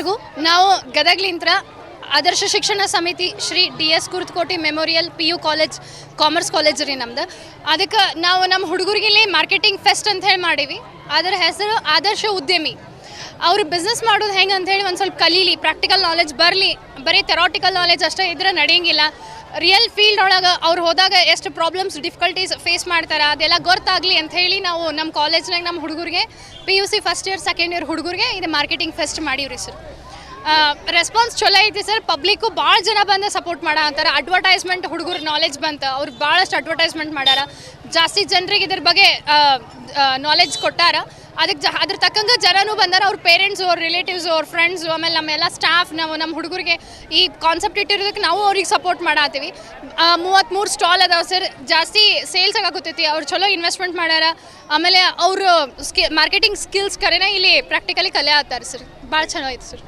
ಎಲ್ಲರಿಗೂ ನಾವು ಗದಗ್ಲಿಂತ್ರ ಆದರ್ಶ ಶಿಕ್ಷಣ ಸಮಿತಿ Shri DS Kurtakoti memorial PU college commerce college ರೀ ನಮ್ದು. ಅದಕ್ಕೆ ನಾವು ನಮ್ಮ ಹುಡುಗರಿಗೆ ಮಾರ್ಕೆಟಿಂಗ್ ಫೆಸ್ಟ್ ಅಂತ ಹೇಳಿ ಮಾಡೀವಿ. ಅದರ ಹೆಸರು ಆದರ್ಶ ಉದ್ಯಮಿ. ಅವರು ಬಿಸ್ನೆಸ್ ಮಾಡೋದು ಹೆಂಗೆ ಅಂಥೇಳಿ ಒಂದು ಸ್ವಲ್ಪ ಕಲೀಲಿ, ಪ್ರಾಕ್ಟಿಕಲ್ ನಾಲೆಜ್ ಬರಲಿ. ಬರೀ ಥೆರಾಟಿಕಲ್ ನಾಲೆಜ್ ಅಷ್ಟೇ ಇದ್ರೆ ನಡೆಯಂಗಿಲ್ಲ. ರಿಯಲ್ ಫೀಲ್ಡ್ ಒಳಗೆ ಅವ್ರು ಹೋದಾಗ ಎಷ್ಟು ಪ್ರಾಬ್ಲಮ್ಸ್ ಡಿಫಿಕಲ್ಟೀಸ್ ಫೇಸ್ ಮಾಡ್ತಾರೆ ಅದೆಲ್ಲ ಗೊತ್ತಾಗಲಿ ಅಂಥೇಳಿ ನಾವು ನಮ್ಮ ಕಾಲೇಜ್ನಾಗ ನಮ್ಮ ಹುಡುಗರಿಗೆ PUC first year second year ಹುಡುಗರಿಗೆ ಇದು ಮಾರ್ಕೆಟಿಂಗ್ ಫೆಸ್ಟ್ ಮಾಡೀವ್ರಿ ಸರ್. ರೆಸ್ಪಾನ್ಸ್ ಚಲೋ ಐತಿ ಸರ್. ಪಬ್ಲಿಕ್ಕು ಭಾಳ ಜನ ಬಂದು ಸಪೋರ್ಟ್ ಮಾಡೋ ಅಂತಾರೆ. ಅಡ್ವರ್ಟೈಸ್ಮೆಂಟ್ ಹುಡುಗರು ನಾಲೆಜ್ ಬಂತು, ಅವ್ರು ಭಾಳಷ್ಟು ಅಡ್ವರ್ಟೈಸ್ಮೆಂಟ್ ಮಾಡ್ಯಾರ. ಜಾಸ್ತಿ ಜನರಿಗೆ ಇದ್ರ ಬಗ್ಗೆ ನಾಲೆಜ್ ಕೊಟ್ಟಾರ. ಅದಕ್ಕೆ ಅದ್ರ ತಕ್ಕಂಗೆ ಜನನೂ ಬಂದಾರ. ಅವ್ರ ಪೇರೆಂಟ್ಸು, ಅವ್ರ ರಿಲೇಟಿವ್ಸು, ಅವ್ರ ಫ್ರೆಂಡ್ಸು, ಆಮೇಲೆ ನಮ್ಮೆಲ್ಲ ಸ್ಟಾಫ್, ನಾವು ನಮ್ಮ ಹುಡುಗರಿಗೆ ಈ ಕಾನ್ಸೆಪ್ಟ್ ಇಟ್ಟಿರೋದಕ್ಕೆ ನಾವು ಅವ್ರಿಗೆ ಸಪೋರ್ಟ್ ಮಾಡತ್ತೀವಿ. 33 ಸ್ಟಾಲ್ ಅದಾವೆ ಸರ್. ಜಾಸ್ತಿ ಸೇಲ್ಸ್ ಆಗಾಕತ್ತೈತಿ. ಅವ್ರು ಚಲೋ ಇನ್ವೆಸ್ಟ್ಮೆಂಟ್ ಮಾಡ್ಯಾರ. ಆಮೇಲೆ ಅವರು ಮಾರ್ಕೆಟಿಂಗ್ ಸ್ಕಿಲ್ಸ್ ಕರೆನ ಇಲ್ಲಿ ಪ್ರಾಕ್ಟಿಕಲಿ ಕಲೆ ಆಗ್ತಾರೆ ಸರ್. ಭಾಳ ಚೆನ್ನಾಗೈತೆ ಸರ್.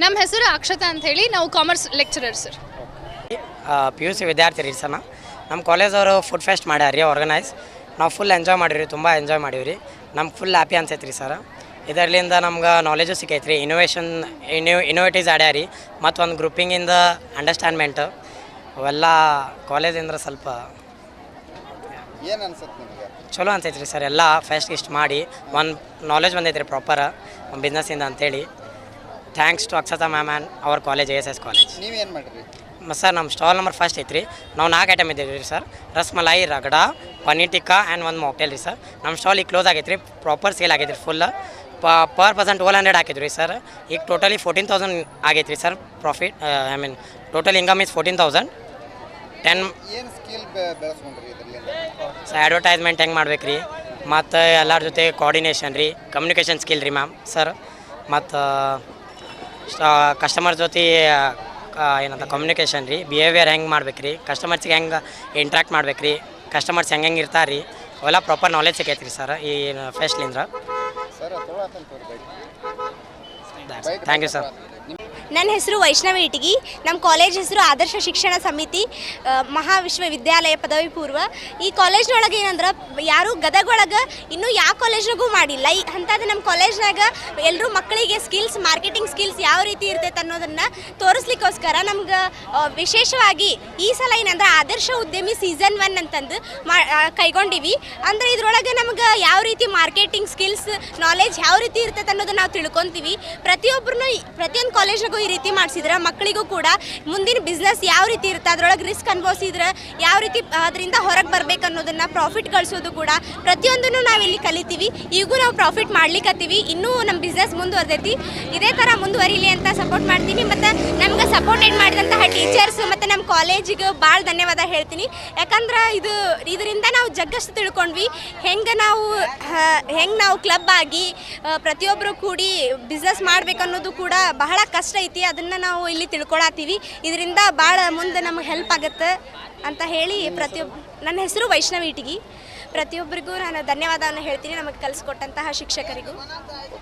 ನಮ್ಮ ಹೆಸರು ಅಕ್ಷತಾ ಅಂತ ಹೇಳಿ, ನಾವು ಕಾಮರ್ಸ್ ಲೆಕ್ಚರರ್ ಸರ್. PUC ವಿದ್ಯಾರ್ಥಿ ರೀ ಸರ್. ನಮ್ಮ ಕಾಲೇಜವರು ಫುಡ್ ಫೆಸ್ಟ್ ಮಾಡ್ಯಾರ ರೀ ಆರ್ಗನೈಸ್. ನಾವು ಫುಲ್ ಎಂಜಾಯ್ ಮಾಡಿರಿ, ತುಂಬ ಎಂಜಾಯ್ ಮಾಡೀವಿ ರೀ. ನಮ್ಗೆ ಫುಲ್ ಹ್ಯಾಪಿ ಅನ್ಸೈತೆ ರೀ ಸರ್. ಇದರಲ್ಲಿಂದ ನಮ್ಗೆ ನಾಲೆಜು ಸಿಕ್ಕೈತೆ ರೀ. ಇನೋವೇಟಿವ್ಸ್ ಆಡ್ಯಾರ ರೀ. ಮತ್ತು ಒಂದು ಗ್ರೂಪಿಂಗಿಂದ ಅಂಡರ್ಸ್ಟ್ಯಾಂಡ್ಮೆಂಟು ಅವೆಲ್ಲ ಕಾಲೇಜಿಂದ ಸ್ವಲ್ಪ ಏನು ಅನ್ಸುತ್ತೆ ನಿಮಗೆ? ಚಲೋ ಅನ್ಸೈತೆ ರೀ ಸರ್. ಎಲ್ಲ ಫೆಸ್ಟ್ ಇಷ್ಟು ಮಾಡಿ ಒಂದು ನಾಲೆಜ್ ಬಂದೈತೆ ರೀ ಪ್ರಾಪರ್ ಒಂದು ಬಿಸ್ನೆಸ್ಸಿಂದ ಅಂಥೇಳಿ. Thanks to Akshata ma'am and our college ASS college. ನೀವೇನು ಮಾಡಿರಿ ಸರ್? ನಮ್ಮ ಸ್ಟಾಲ್ ನಂಬರ್ ಫಸ್ಟ್ ಐತೆ ರೀ. ನಾವು 4 ಐಟಮ್ ಇದ್ದೀವಿ ರೀ sir. Rasmalai, ragda, paneer tikka and ಒಂದು ಮಾಕ್ಟೇಲ್ ರೀ ಸರ್. ನಮ್ಮ ಸ್ಟಾಲ್ ಈಗ ಕ್ಲೋಸ್ ಆಗೈತೆ ರೀ. ಪ್ರಾಪರ್ ಸೇಲ್ ಆಗೈತೆ ರೀ. ಫುಲ್ ಪರ್ ಪರ್ಸನ್ 1200 ಹಾಕಿದ್ವಿ ರೀ ಸರ್. ಈಗ ಟೋಟಲಿ 14,000 ಆಗೈತೆ ರೀ sir profit. I mean total income is 14,000. ಏನು ಸ್ಕಿಲ್ ಬೆಳೆಸ್ಕೊಂಡ್ರಿ ಇದರಲ್ಲಿ? ಸರ್ ಅಡ್ವರ್ಟೈಸ್ಮೆಂಟ್ ಹೆಂಗೆ ಮಾಡ್ಬೇಕು ರೀ, ಮತ್ತು ಎಲ್ಲರ ಜೊತೆ ಕೋಆರ್ಡಿನೇಷನ್ ರೀ, ಕಮ್ಯುನಿಕೇಷನ್ ಸ್ಕಿಲ್ ರೀ ಮ್ಯಾಮ್ ಸರ್. ಮತ್ತು ಕಸ್ಟಮರ್ ಜೊತೆ ಏನಂತ ಕಮ್ಯುನಿಕೇಷನ್ ರೀ, ಬಿಹೇವಿಯರ್ ಹೆಂಗೆ ಮಾಡ್ಬೇಕು ರೀ, ಕಸ್ಟಮರ್ಸಿಗೆ ಹೆಂಗೆ ಇಂಟ್ರಾಕ್ಟ್ ಮಾಡ್ಬೇಕು ರೀ, ಕಸ್ಟಮರ್ಸ್ ಹೆಂಗೆ ಇರ್ತಾರೆ ರೀ, ಅವೆಲ್ಲ ಪ್ರಾಪರ್ ನಾಲೆಜ್ ಸಿಕ್ಕೈತೆ ರೀ ಸರ್ ಈ ಫೆಸ್ಟ್ಲಿಂದ. Thank you sir. ನನ್ನ ಹೆಸರು ವೈಷ್ಣವಿ ಇಟಗಿ. ನಮ್ಮ ಕಾಲೇಜ್ ಹೆಸರು ಆದರ್ಶ ಶಿಕ್ಷಣ ಸಮಿತಿ ಮಹಾವಿಶ್ವವಿದ್ಯಾಲಯ ಪದವಿ ಪೂರ್ವ. ಈ ಕಾಲೇಜ್ನೊಳಗೆ ಏನಂದ್ರೆ ಯಾರು ಗದಗೊಳಗೆ ಇನ್ನೂ ಯಾವ ಕಾಲೇಜ್ನಾಗೂ ಮಾಡಿಲ್ಲ. ಅಂಥದ್ದು ನಮ್ಮ ಕಾಲೇಜ್ನಾಗ ಎಲ್ಲರೂ ಮಕ್ಕಳಿಗೆ ಸ್ಕಿಲ್ಸ್, ಮಾರ್ಕೆಟಿಂಗ್ ಸ್ಕಿಲ್ಸ್ ಯಾವ ರೀತಿ ಇರ್ತೈತೆ ಅನ್ನೋದನ್ನು ತೋರಿಸ್ಲಿಕ್ಕೋಸ್ಕರ ನಮ್ಗೆ ವಿಶೇಷವಾಗಿ ಈ ಸಲ ಏನಂದ್ರೆ ಆದರ್ಶ ಉದ್ಯಮಿ ಸೀಸನ್ 1 ಅಂತಂದು ಕೈಗೊಂಡಿವಿ. ಅಂದರೆ ಇದ್ರೊಳಗೆ ನಮ್ಗೆ ಯಾವ ರೀತಿ ಮಾರ್ಕೆಟಿಂಗ್ ಸ್ಕಿಲ್ಸ್ ನಾಲೆಜ್ ಯಾವ ರೀತಿ ಇರ್ತೈತೆ ಅನ್ನೋದನ್ನು ನಾವು ತಿಳ್ಕೊತೀವಿ. ಪ್ರತಿಯೊಂದು ಕಾಲೇಜ್ನಾಗೂ ಈ ರೀತಿ ಮಾಡಿಸಿದ್ರೆ ಮಕ್ಕಳಿಗೂ ಕೂಡ ಮುಂದಿನ ಬಿಸ್ನೆಸ್ ಯಾವ ರೀತಿ ಇರುತ್ತೆ, ಅದರೊಳಗೆ ರಿಸ್ಕ್ ಅನುಭವಿಸಿದ್ರೆ ಯಾವ ರೀತಿ ಅದರಿಂದ ಹೊರಗೆ ಬರಬೇಕು ಅನ್ನೋದನ್ನು, ಪ್ರಾಫಿಟ್ ಗಳಿಸೋದು ಕೂಡ ಪ್ರತಿಯೊಂದನ್ನು ನಾವಿಲ್ಲಿ ಕಲಿತೀವಿ. ಈಗೂ ನಾವು ಪ್ರಾಫಿಟ್ ಮಾಡ್ಲಿಕ್ಕತ್ತೀವಿ. ಇನ್ನೂ ನಮ್ಮ ಬಿಸ್ನೆಸ್ ಮುಂದುವರೆದೈತಿ. ಇದೇ ಥರ ಮುಂದುವರಿಲಿ ಅಂತ ಸಪೋರ್ಟ್ ಮಾಡ್ತೀನಿ. ಮತ್ತು ನಮ್ಗೆ ಸಪೋರ್ಟೆಡ್ ಮಾಡಿದಂತಹ ಟೀಚರ್ಸು ಮತ್ತು ನಮ್ಮ ಕಾಲೇಜಿಗೆ ಭಾಳ ಧನ್ಯವಾದ ಹೇಳ್ತೀನಿ. ಯಾಕಂದ್ರೆ ಇದರಿಂದ ನಾವು ಜಗ್ಗಷ್ಟು ತಿಳ್ಕೊಂಡ್ವಿ. ಹೆಂಗೆ ನಾವು ಕ್ಲಬ್ ಆಗಿ ಪ್ರತಿಯೊಬ್ಬರು ಕೂಡಿ ಬಿಸ್ನೆಸ್ ಮಾಡ್ಬೇಕನ್ನೋದು ಕೂಡ ಬಹಳ ಕಷ್ಟ ಐತಿ. ಅದನ್ನು ನಾವು ಇಲ್ಲಿ ತಿಳ್ಕೊಳತ್ತೀವಿ. ಇದರಿಂದ ಭಾಳ ಮುಂದೆ ನಮಗೆ ಹೆಲ್ಪ್ ಆಗುತ್ತೆ ಅಂತ ಹೇಳಿ ನನ್ನ ಹೆಸರು ವೈಷ್ಣವಿ ಇಟಗಿ. ಪ್ರತಿಯೊಬ್ಬರಿಗೂ ನಾನು ಧನ್ಯವಾದವನ್ನು ಹೇಳ್ತೀನಿ, ನಮಗೆ ಕಲಿಸ್ಕೊಟ್ಟಂತಹ ಶಿಕ್ಷಕರಿಗೂ.